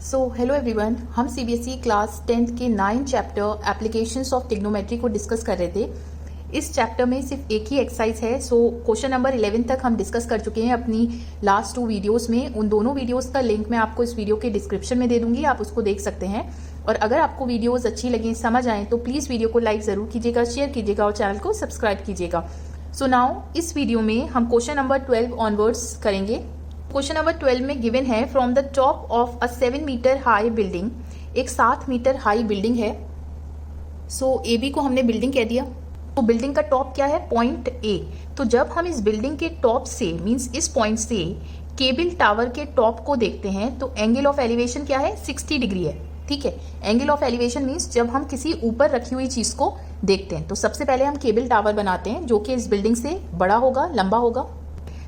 Hello everyone, हम CBSE class 10th के 9 chapter applications of trigonometry को डिस्कस कर रहे थे। इस चैप्टर में सिर्फ एक ही एक्सरसाइज है। क्वेश्चन नंबर 11 तक हम डिस्कस कर चुके हैं अपनी लास्ट 2 वीडियोस में। उन दोनों वीडियोस का लिंक मैं आपको इस वीडियो के डिस्क्रिप्शन में दे दूंगी, आप उसको देख सकते हैं। और अगर आपको वीडियोज अच्छी लगी, समझ आए, तो प्लीज़ वीडियो को लाइक ज़रूर कीजिएगा, शेयर कीजिएगा और चैनल को सब्सक्राइब कीजिएगा। सो नाउ इस वीडियो में हम क्वेश्चन नंबर 12 ऑनवर्ड्स करेंगे। क्वेश्चन नंबर 12 में गिवन है from the top of a 7 metre high building. एक 7 मीटर हाई बिल्डिंग है। ए बी को हमने बिल्डिंग कह दिया, तो बिल्डिंग का टॉप क्या है? Point A. तो जब हम इस बिल्डिंग के टॉप से मींस इस पॉइंट से केबल टावर के टॉप को देखते हैं तो एंगल ऑफ एलिवेशन क्या है? 60 डिग्री है। ठीक है, एंगल ऑफ एलिवेशन मींस जब हम किसी ऊपर रखी हुई चीज को देखते हैं। तो सबसे पहले हम केबल टावर बनाते हैं जो कि इस बिल्डिंग से बड़ा होगा, लंबा होगा।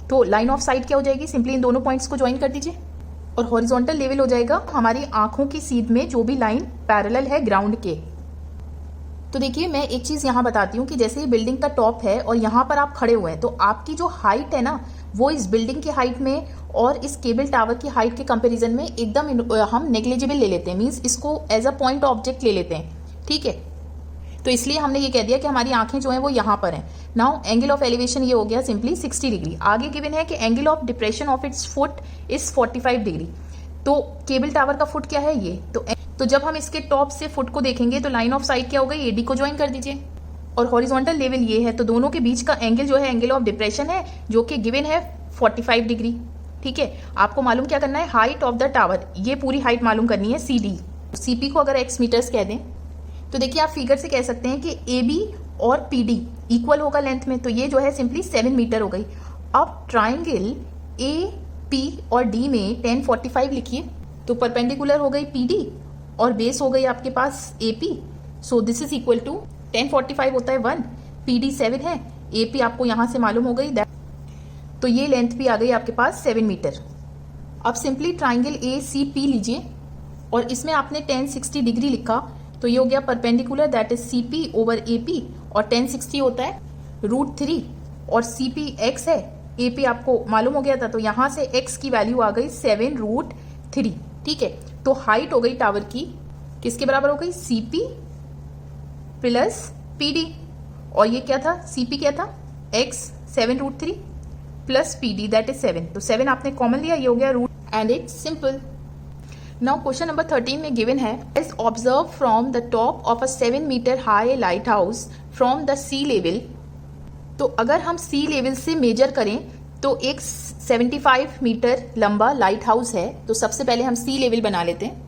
तो लाइन ऑफ साइट क्या हो जाएगी? सिंपली इन दोनों पॉइंट्स को ज्वाइन कर दीजिए और हॉरिजॉन्टल लेवल हो जाएगा हमारी आंखों की सीध में जो भी लाइन पैरेलल है ग्राउंड के। तो देखिए, मैं एक चीज यहाँ बताती हूँ कि जैसे ये बिल्डिंग का टॉप है और यहाँ पर आप खड़े हुए हैं, तो आपकी जो हाइट है ना, वो इस बिल्डिंग की हाइट में और इस केबल टावर की हाइट के कंपेरिजन में एकदम हम नेग्लिजिबल ले लेते हैं, मीन्स इसको एज अ पॉइंट ऑब्जेक्ट ले लेते हैं। ठीक है, तो इसलिए हमने ये कह दिया कि हमारी आंखें जो हैं वो यहाँ पर हैं। नाउ एंगल ऑफ एलिवेशन ये हो गया सिंपली 60 डिग्री। आगे गिवन है कि angle of depression of its foot is 45 degree. तो केबल टावर का फुट क्या है? ये। तो जब हम इसके टॉप से फुट को देखेंगे तो लाइन ऑफ साइट क्या हो गई? एडी को ज्वाइन कर दीजिए और हॉरिजॉन्टल लेवल ये है, तो दोनों के बीच का एंगल जो है एंगल ऑफ डिप्रेशन है जो कि गिवन है 45 डिग्री। ठीक है, आपको मालूम क्या करना है? हाइट ऑफ द टावर, ये पूरी हाइट मालूम करनी है, CD। CP को अगर x मीटर्स कह दें तो देखिए आप फिगर से कह सकते हैं कि AB और PD इक्वल होगा लेंथ में, तो ये जो है सिंपली 7 मीटर हो गई। अब ट्राइंगल AP और D में 1045 लिखिए, तो परपेंडिकुलर हो गई PD और बेस हो गई आपके पास AP। So this is equal to 1045 होता है 1, PD 7 है, AP आपको यहां से मालूम हो गई, तो ये लेंथ भी आ गई आपके पास 7 मीटर। अब सिंपली ट्राइंगल ACP लीजिए और इसमें आपने 1060 डिग्री लिखा, तो ये हो गया perpendicular, that is CP over AP और 1060 होता है √3 और CP x है, AP आपको मालूम हो गया था, तो यहां से x की वैल्यू आ गई 7√3। ठीक है, तो हाइट हो गई टावर की किसके बराबर हो गई? CP plus PD। और ये क्या था? CP क्या था? x 7√3 plus PD that is 7। तो 7 आपने कॉमन लिया, ये हो गया root and it's simple. Now question number 13 में गिवन है is observe from the top of a 7 metre high light house from the sea level. तो अगर हम सी लेवल से मेजर करें तो एक 75 मीटर लंबा लाइट हाउस है। तो सबसे पहले हम सी लेवल बना लेते हैं।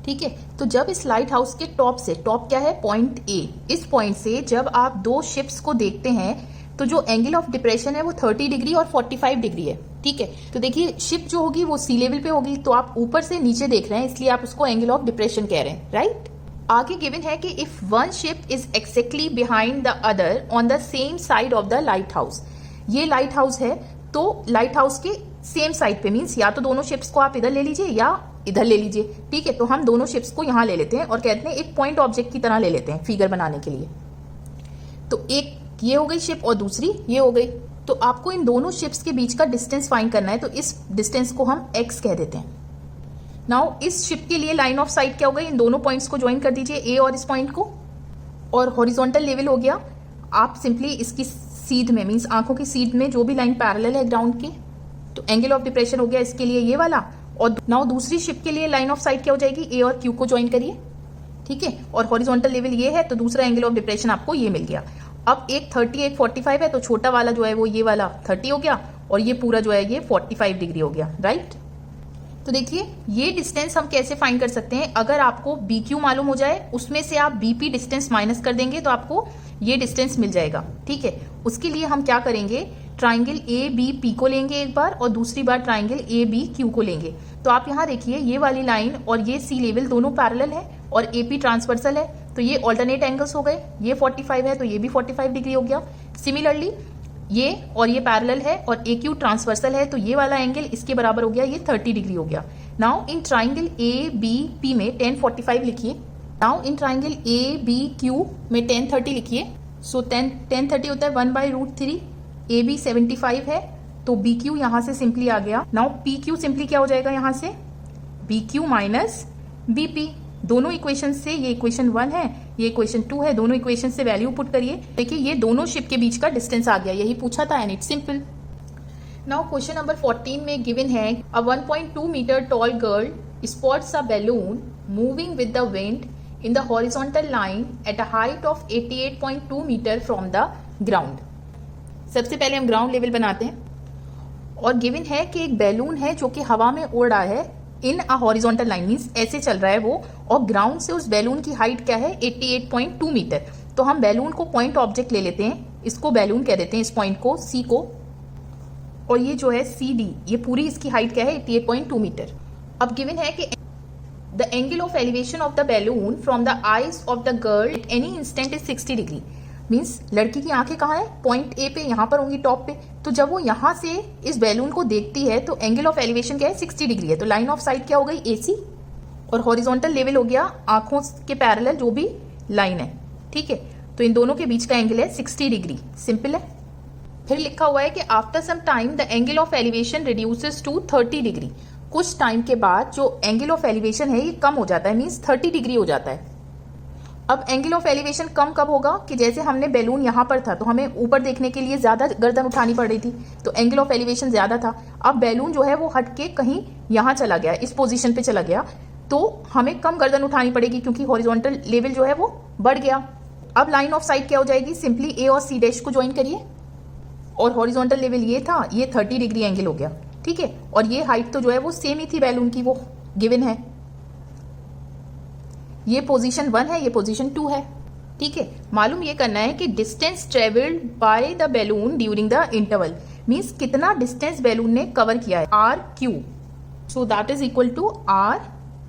ठीक है, तो जब इस लाइट हाउस के टॉप से, टॉप क्या है? पॉइंट ए, इस पॉइंट से जब आप दो शिप्स को देखते हैं तो जो एंगल ऑफ डिप्रेशन है वो 30 डिग्री और 45 डिग्री है। ठीक है, तो देखिए शिप जो होगी वो सी लेवल पे होगी, तो आप ऊपर से नीचे देख रहे हैं इसलिए आप उसको एंगल ऑफ डिप्रेशन कह रहे हैं, राइट। आगे गिवन है कि if one ship is exactly behind the other on the same side of the light house. ये लाइट हाउस है, तो लाइट हाउस के सेम साइड पे मीन्स या तो दोनों शिप्स को आप इधर ले लीजिए या इधर ले लीजिए। ठीक है, तो हम दोनों शिप्स को यहां ले लेते हैं और कहते हैं एक पॉइंट ऑब्जेक्ट की तरह ले लेते हैं फिगर बनाने के लिए। तो एक ये हो गई शिप और दूसरी ये हो गई। तो आपको इन दोनों शिप्स के बीच का डिस्टेंस फाइंड करना है, तो इस डिस्टेंस को हम x कह देते हैं। नाउ इस शिप के लिए लाइन ऑफ साइट क्या हो गई? इन दोनों पॉइंट्स को ज्वाइन कर दीजिए, A और इस पॉइंट को, और हॉरिजॉन्टल लेवल हो गया। आप सिंपली इसकी सीध में मीन्स आंखों की सीध में जो भी लाइन पैरेलल है ग्राउंड के, तो एंगल ऑफ डिप्रेशन हो गया इसके लिए ये वाला। और नाउ दूसरी शिप के लिए लाइन ऑफ साइट क्या हो जाएगी? A और Q को ज्वाइन करिए। ठीक है, और हॉरिजॉन्टल लेवल ये है, तो दूसरा एंगल ऑफ डिप्रेशन आपको ये मिल गया। अब एक 30 एक 45 है, तो छोटा वाला जो है वो ये वाला 30 हो गया और ये पूरा जो है ये 45 डिग्री हो गया, राइट। तो देखिए ये डिस्टेंस हम कैसे फाइंड कर सकते हैं? अगर आपको BQ मालूम हो जाए, उसमें से आप BP डिस्टेंस माइनस कर देंगे तो आपको ये डिस्टेंस मिल जाएगा। ठीक है, उसके लिए हम क्या करेंगे? ट्राइंगल ABP को लेंगे एक बार और दूसरी बार ट्राइंगल ABQ को लेंगे। तो आप यहाँ देखिए ये वाली लाइन और ये सी लेवल दोनों पैरेलल है और AP ट्रांसवर्सल है, तो ये ऑल्टरनेट एंगल्स हो गए। ये 45 है तो ये भी 45 डिग्री हो गया। सिमिलरली ये और ये पैरेलल है और AQ ट्रांसवर्सल है, तो ये वाला एंगल इसके बराबर हो गया, ये 30 डिग्री हो गया। नाउ इन ट्राइंगल ABP में 1045 लिखिए। नाउ इन ट्राइंगल ABQ में 1030 लिखिए। सो 1030 होता है 1/√3। AB 75 है तो BQ यहां से सिंपली आ गया। नाउ PQ सिंपली क्या हो जाएगा? यहां से B Q minus B P. दोनों इक्वेशन से, ये इक्वेशन 1 है, ये इक्वेशन 2 है, दोनों इक्वेशन से वैल्यू पुट करिए। देखिए ये दोनों शिप के बीच का डिस्टेंस आ गया, यही पूछा था and it's simple. Now question number 14 में गिवन है a 1.2 metre tall girl spots a balloon moving with the wind in the horizontal line at a height of 88.2 metre from the ground। सबसे पहले हम ground level बनाते हैं और given है कि एक बैलून है जो कि हवा में उड़ रहा है इन अ हॉरिजॉन्टल लाइन, मीन्स ऐसे चल रहा है वो, और ग्राउंड से उस बैलून की हाइट क्या है 88.2 मीटर। तो हम बैलून को पॉइंट ऑब्जेक्ट ले लेते हैं, इसको बैलून कह देते हैं, इस पॉइंट को सी को, और ये जो है सी डी, ये पूरी इसकी हाइट क्या है 88.2 मीटर। अब गिवन है कि the angle of elevation of the balloon from the eyes of the girl at any instant is 60 degree। Means लड़की की आंखें कहाँ है, पॉइंट ए पे, यहाँ पर होंगी टॉप पे। तो जब वो यहाँ से इस बैलून को देखती है तो एंगल ऑफ एलिवेशन क्या है 60 डिग्री है। तो लाइन ऑफ साइट क्या हो गई AC, और हॉरिजॉन्टल लेवल हो गया आंखों के पैरेलल जो भी लाइन है, ठीक है। तो इन दोनों के बीच का एंगल है 60 डिग्री, सिंपल है। फिर लिखा हुआ है कि after some time the angle of elevation reduces to 30 degree. कुछ टाइम के बाद जो एंगल ऑफ एलिवेशन है ये कम हो जाता है, मीन्स 30 डिग्री हो जाता है। अब एंगल ऑफ एलिवेशन कम कब होगा कि जैसे हमने बैलून यहाँ पर था तो हमें ऊपर देखने के लिए ज्यादा गर्दन उठानी पड़ रही थी, तो एंगल ऑफ एलिवेशन ज्यादा था। अब बैलून जो है वो हट के कहीं यहाँ चला गया, इस पोजीशन पे चला गया, तो हमें कम गर्दन उठानी पड़ेगी क्योंकि हॉरिजॉन्टल लेवल जो है वो बढ़ गया। अब लाइन ऑफ साइट क्या हो जाएगी, सिंपली ए और सी डैश को ज्वाइन करिए, और हॉरिजॉन्टल लेवल ये था, ये 30 डिग्री एंगल हो गया, ठीक है। और ये हाइट तो जो है वो सेम ही थी बैलून की, वो गिवन है। ये पोजीशन 1 है, ये पोजीशन 2 है, ठीक है। मालूम ये करना है कि distance travelled by the balloon during the interval, means कितना डिस्टेंस बैलून ने कवर किया है, R Q. So that is equal to R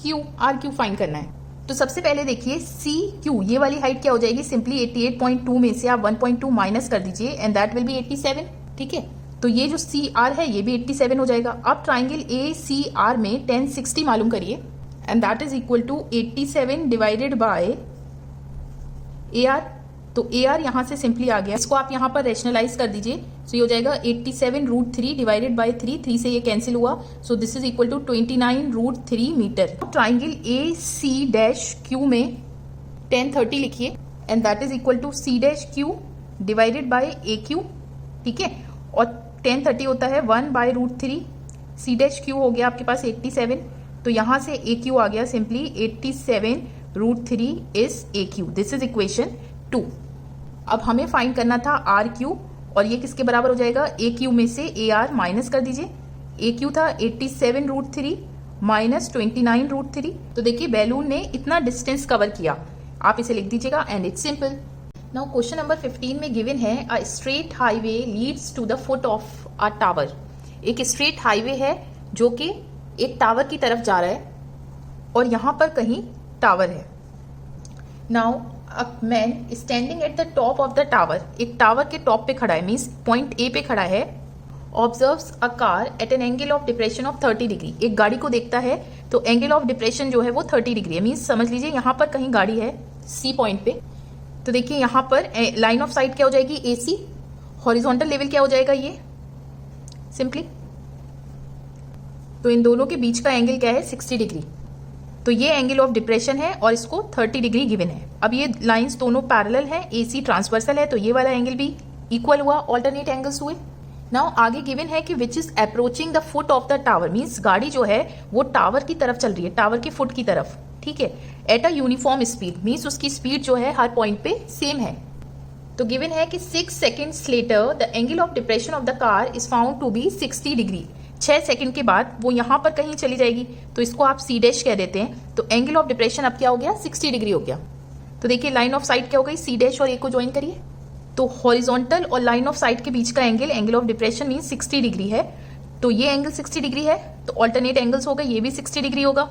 Q find करना है। तो सबसे पहले देखिए सी क्यू, ये वाली हाइट क्या हो जाएगी, सिंपली 88.2 में से आप 1.2 माइनस कर दीजिए एंड दैट विल बी 87, ठीक है। तो ये जो सी आर है ये भी 87 हो जाएगा। अब ट्राइंगल ए सी आर में 1060 मालूम करिए and that is equal to 87 divided by A R. तो ए आर यहाँ से सिंपली आ गया, इसको आप यहाँ पर रेशनलाइज कर दीजिए। सो ये हो जाएगा 87√3 डिवाइडेड बाय 3 से ये कैंसिल हुआ, so this is equal to 29√3 metre. Triangle A C dash Q में 1030 लिखिए and that is equal to C dash Q divided by A Q, ठीक है। और 1030 होता है 1/√3, सी डैश क्यू हो गया आपके पास 87, तो यहां से ए क्यू आ गया simply 87√3 is a Q. This is equation 2। अब हमें फाइंड करना था आर क्यू, और ये किसके बराबर हो जाएगा, ए क्यू में से ए आर माइनस कर दीजिए। ए क्यू था 87√3 माइनस 29√3। तो देखिए बैलून ने इतना डिस्टेंस कवर किया, आप इसे लिख दीजिएगा and it's simple. Now question number 15 में गिवन है a straight highway leads to the foot of a tower. एक स्ट्रेट हाईवे है जो कि एक टावर की तरफ जा रहा है और यहां पर कहीं टावर है। Now a man standing at the top of the tower, एक टावर के टॉप पे खड़ा है, मीन्स पॉइंट ए पे खड़ा है, observes a car eight an angle of depression of 30 degree. एक गाड़ी को देखता है तो एंगल ऑफ डिप्रेशन जो है वो 30 डिग्री है, मीन्स समझ लीजिए यहां पर कहीं गाड़ी है सी पॉइंट पे। तो देखिए यहां पर लाइन ऑफ साइट क्या हो जाएगी AC, हॉरिजॉन्टल लेवल क्या हो जाएगा ये सिंपली। तो इन दोनों के बीच का एंगल क्या है 60 डिग्री। तो ये एंगल ऑफ डिप्रेशन है और इसको 30 डिग्री गिवन है। अब ये लाइंस दोनों पैरेलल है, AC ट्रांसवर्सल है, तो ये वाला एंगल भी इक्वल हुआ, ऑल्टरनेट एंगल्स हुए। नाउ आगे गिवन है कि which is approaching the foot of the tower, means गाड़ी जो है वो टावर की तरफ चल रही है, टावर के फुट की तरफ, ठीक है, at a uniform speed, means उसकी स्पीड जो है हर पॉइंट पे सेम है। तो गिवन है कि 6 seconds later the angle of depression of the car is found to be 60 degree. 6 second के बाद वो यहां पर कहीं चली जाएगी, तो इसको आप सी डैश कह देते हैं। तो एंगल ऑफ डिप्रेशन अब क्या हो गया 60 डिग्री हो गया। तो देखिए लाइन ऑफ साइट क्या हो गई, सी डैश और ए को ज्वाइन करिए। तो हॉरिजॉन्टल और लाइन ऑफ साइट के बीच का angle of depression mean 60 degree है। तो ये एंगल 60 डिग्री है, तो ऑल्टरनेट एंगल्स हो गए, ये भी 60 डिग्री होगा।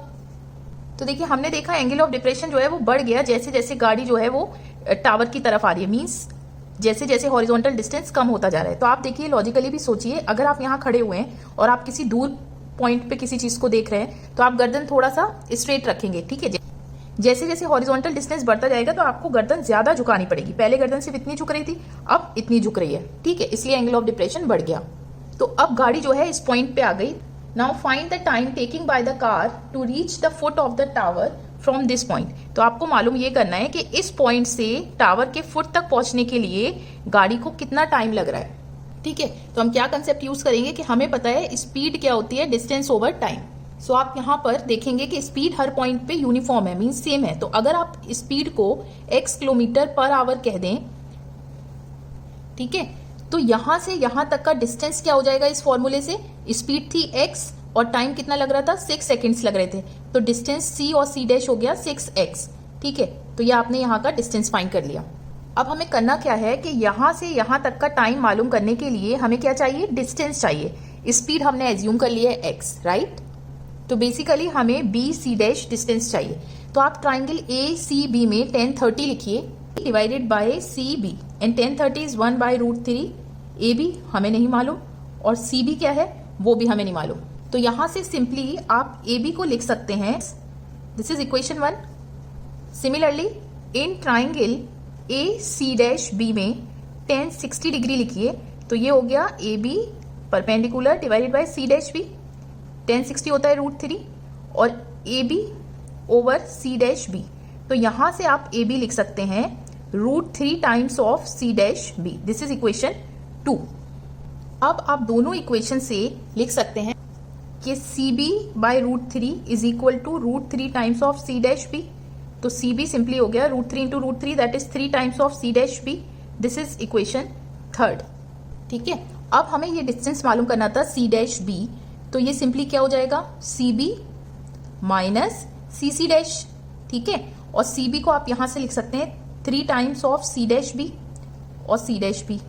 तो देखिए हमने देखा एंगल ऑफ डिप्रेशन जो है वो बढ़ गया जैसे जैसे गाड़ी जो है वो टावर की तरफ आ रही है, मीन्स जैसे जैसे हॉरिजॉन्टल डिस्टेंस कम होता जा रहा है। तो आप देखिए लॉजिकली भी सोचिए, अगर आप यहाँ खड़े हुए हैं और आप किसी दूर पॉइंट पे किसी चीज को देख रहे हैं तो आप गर्दन थोड़ा सा स्ट्रेट रखेंगे, ठीक है। जैसे जैसे हॉरिजॉन्टल डिस्टेंस बढ़ता जाएगा तो आपको गर्दन ज्यादा झुकानी पड़ेगी। पहले गर्दन सिर्फ इतनी झुक रही थी, अब इतनी झुक रही है, ठीक है, इसलिए एंगल ऑफ डिप्रेशन बढ़ गया। तो अब गाड़ी जो है इस पॉइंट पे आ गई now find the time taking by the car to reach the foot of the tower from this point. तो आपको मालूम ये करना है कि इस पॉइंट से टावर के फुट तक पहुंचने के लिए गाड़ी को कितना टाइम लग रहा है। ठीक है, तो हम क्या कंसेप्ट यूज करेंगे कि हमें पता है स्पीड क्या होती है, डिस्टेंस ओवर टाइम। सो आप यहां पर देखेंगे कि स्पीड हर पॉइंट पे यूनिफॉर्म है, मीन सेम है। तो अगर आप स्पीड को x किलोमीटर पर आवर कह दें, ठीक है, तो यहां से यहां तक का डिस्टेंस क्या हो जाएगा इस फॉर्मूले से, स्पीड थी x और टाइम कितना लग रहा था, 6 सेकेंड्स लग रहे थे। तो डिस्टेंस c और c डैश हो गया 6x। ठीक है, तो ये आपने यहाँ का डिस्टेंस फाइंड कर लिया। अब हमें करना क्या है कि यहां से यहां तक का टाइम मालूम करने के लिए हमें क्या चाहिए, डिस्टेंस चाहिए। स्पीड हमने एज्यूम कर लिया है x, राइट। तो बेसिकली हमें बी सी डैश डिस्टेंस चाहिए। तो आप ट्राइंगल ए सी बी में 1030 लिखिए divided by C B, and 1030 is 1/√3। A B हमें नहीं मालूम और सी बी क्या है वो भी हमें नहीं मालूम। तो यहां से सिंपली आप ए बी को लिख सकते हैं, this is equation 1। Similarly in triangle A C dash B में 1060 डिग्री लिखिए, तो ये हो गया A B perpendicular divided by C dash B. 1060 होता है √3 और A B over C dash B. तो यहां से आप ए बी लिख सकते हैं √3 times of C dash B. This is equation 2। अब आप दोनों इक्वेशन से लिख सकते हैं कि C B by √3 is equal to √3 times of C dash B. तो सी बी सिंपली हो गया √3 into √3, that is 3 times of C dash B. This is equation 3। ठीक है, अब हमें ये डिस्टेंस मालूम करना था सी डैश बी। तो ये सिंपली क्या हो जाएगा, C B minus C C dash. ठीक है, और सी बी को आप यहां से लिख सकते हैं 3 times of C dash B और C dash B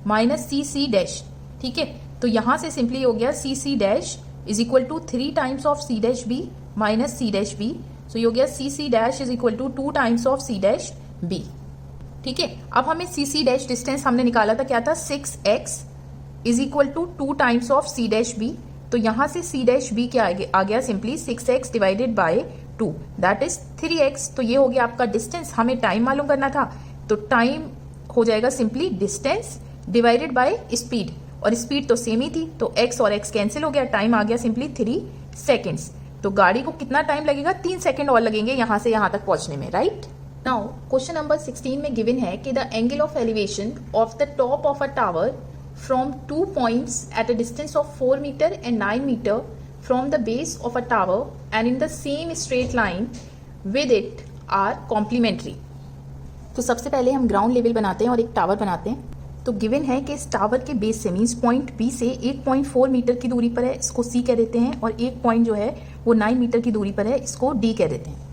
minus C C dash. ठीक है, तो यहां से सिंपली हो गया C C dash is equal to 3 times of C dash B minus C dash B. So ये हो गया C C dash is equal to 2 times of C dash B. ठीक है, अब हमें सी सी डैश डिस्टेंस हमने निकाला था, क्या था, 6x is equal to 2 times of C dash B. तो यहां से सी डैश बी क्या आ गया, simply 6x divided by 2, that is 3x। तो ये हो गया आपका डिस्टेंस। हमें टाइम मालूम करना था, तो टाइम हो जाएगा simply distance divided by speed, और स्पीड तो सेम ही थी, तो x और x कैंसिल हो गया, टाइम आ गया सिंपली 3 सेकेंड्स। तो गाड़ी को कितना टाइम लगेगा, 3 सेकेंड और लगेंगे यहां से यहां तक पहुंचने में, राइट। नाउ क्वेश्चन नंबर 16 में गिवन है कि the angle of elevation of the top of a tower from 2 points at a distance of 4 meter and 9 meter from the base of a tower and in the same straight line with it are complementary। तो सबसे पहले हम ground level बनाते हैं और एक tower बनाते हैं। तो गिवन है कि इस टावर के बेस से मीन्स पॉइंट बी से 1.4 मीटर की दूरी पर है, इसको सी कह देते हैं, और एक पॉइंट जो है वो 9 मीटर की दूरी पर है, इसको डी कह देते हैं।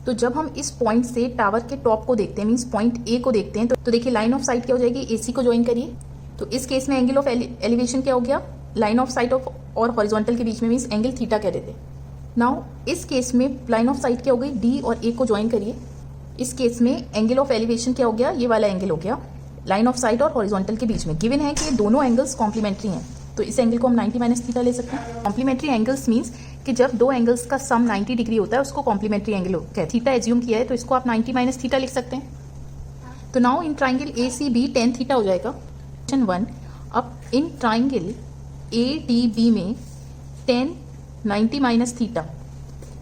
तो जब हम इस पॉइंट से टावर के टॉप को देखते हैं, मींस पॉइंट ए को देखते हैं, तो देखिए लाइन ऑफ साइट क्या हो जाएगी, एसी को ज्वाइन करिए। तो इस केस में एंगल ऑफ एलिवेशन क्या हो गया, लाइन ऑफ साइट ऑफ और हॉरिजॉन्टल के बीच में मींस एंगल थीटा कह देते हैं। नाउ इस केस में लाइन ऑफ साइट क्या हो गई, डी और ए को ज्वाइन करिए। इस केस में एंगल ऑफ एलिवेशन क्या हो गया, ये वाला एंगल हो गया लाइन ऑफ साइट और हॉरिजॉन्टल के बीच में। गिवन है कि दोनों एंगल्स कॉम्प्लीमेंट्री हैं, तो इस एंगल को हम 90 माइनस थीटा ले सकते हैं। कॉम्प्लीमेंट्री एंगल्स मींस कि जब दो एंगल्स का सम 90 डिग्री होता है उसको कॉम्प्लीमेंट्री एंगल होता है। थीटा एज्यूम किया है तो इसको आप 90 माइनस थीटा लिख सकते हैं। तो now in triangle A C B tan theta हो जाएगा। क्वेश्चन 1, अब in triangle A D B में tan 90 माइनस थीटा,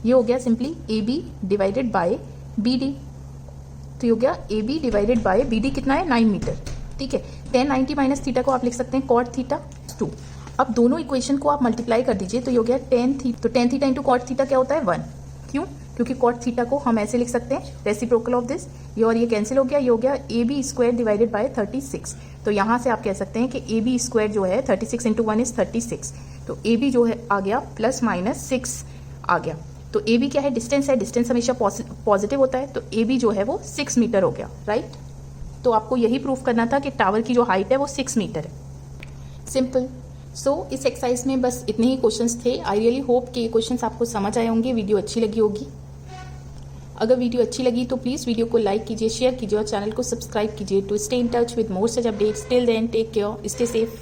ये हो गया simply A B divided by B D. तो ये हो गया A B divided by B D, कितना है 9 मीटर। ठीक है, tan 90 माइनस थीटा को आप लिख सकते हैं कॉट थीटा 2। अब दोनों इक्वेशन को आप मल्टीप्लाई कर दीजिए, तो ये हो गया tan थीटा। तो tan theta into cot theta क्या होता है 1। क्यों, क्योंकि कॉट थीटा को हम ऐसे लिख सकते हैं रेसिप्रोकल ऑफ दिस, ये और ये कैंसिल हो गया, ये हो गया A B square divided by 36। तो यहाँ से आप कह सकते हैं कि ए बी स्क्वायर जो है 36 इंटू 1 इज 36। तो ए बी जो है आ गया प्लस माइनस 6 आ गया। तो ए बी क्या है, डिस्टेंस है, डिस्टेंस हमेशा पॉजिटिव होता है, तो ए बी जो है वो 6 मीटर हो गया, राइट। तो आपको यही प्रूफ करना था कि टावर की जो हाइट है वो 6 मीटर है। सिंपल। सो इस एक्सरसाइज में बस इतने ही क्वेश्चंस थे। आई रियली होप कि ये क्वेश्चंस आपको समझ आए होंगे, वीडियो अच्छी लगी होगी। अगर वीडियो अच्छी लगी तो प्लीज़ वीडियो को लाइक कीजिए, शेयर कीजिए और चैनल को सब्सक्राइब कीजिए to stay in touch with more such updates. Till then take care, stay safe.